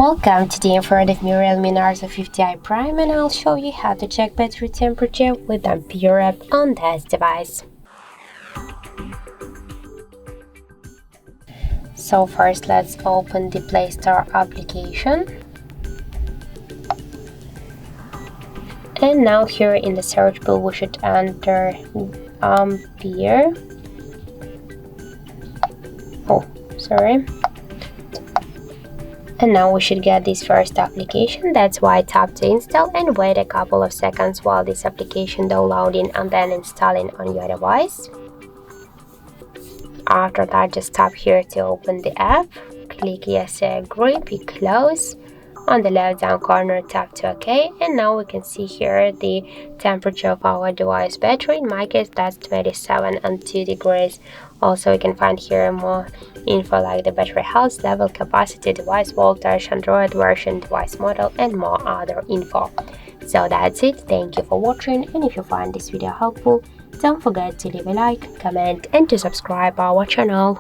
Welcome. Today in front of me Realme Narzo 50i Prime, and I'll show you how to check battery temperature with Ampere app on this device. So first let's open the Play Store application. And now here in the search bar we should enter Ampere. And now we should get this first application. That's why tap to install and wait a couple of seconds while this application downloading and then installing on your device. After that, just tap here to open the app. Click yes, I agree, pick close. On the left down corner, tap to OK, and now we can see here the temperature of our device battery. In my case, that's 27.2 degrees. Also, we can find here more info like the battery health, level, capacity, device voltage, Android version, device model, and more other info. So that's it. Thank you for watching, and if you find this video helpful, don't forget to leave a like, comment, and to subscribe our channel.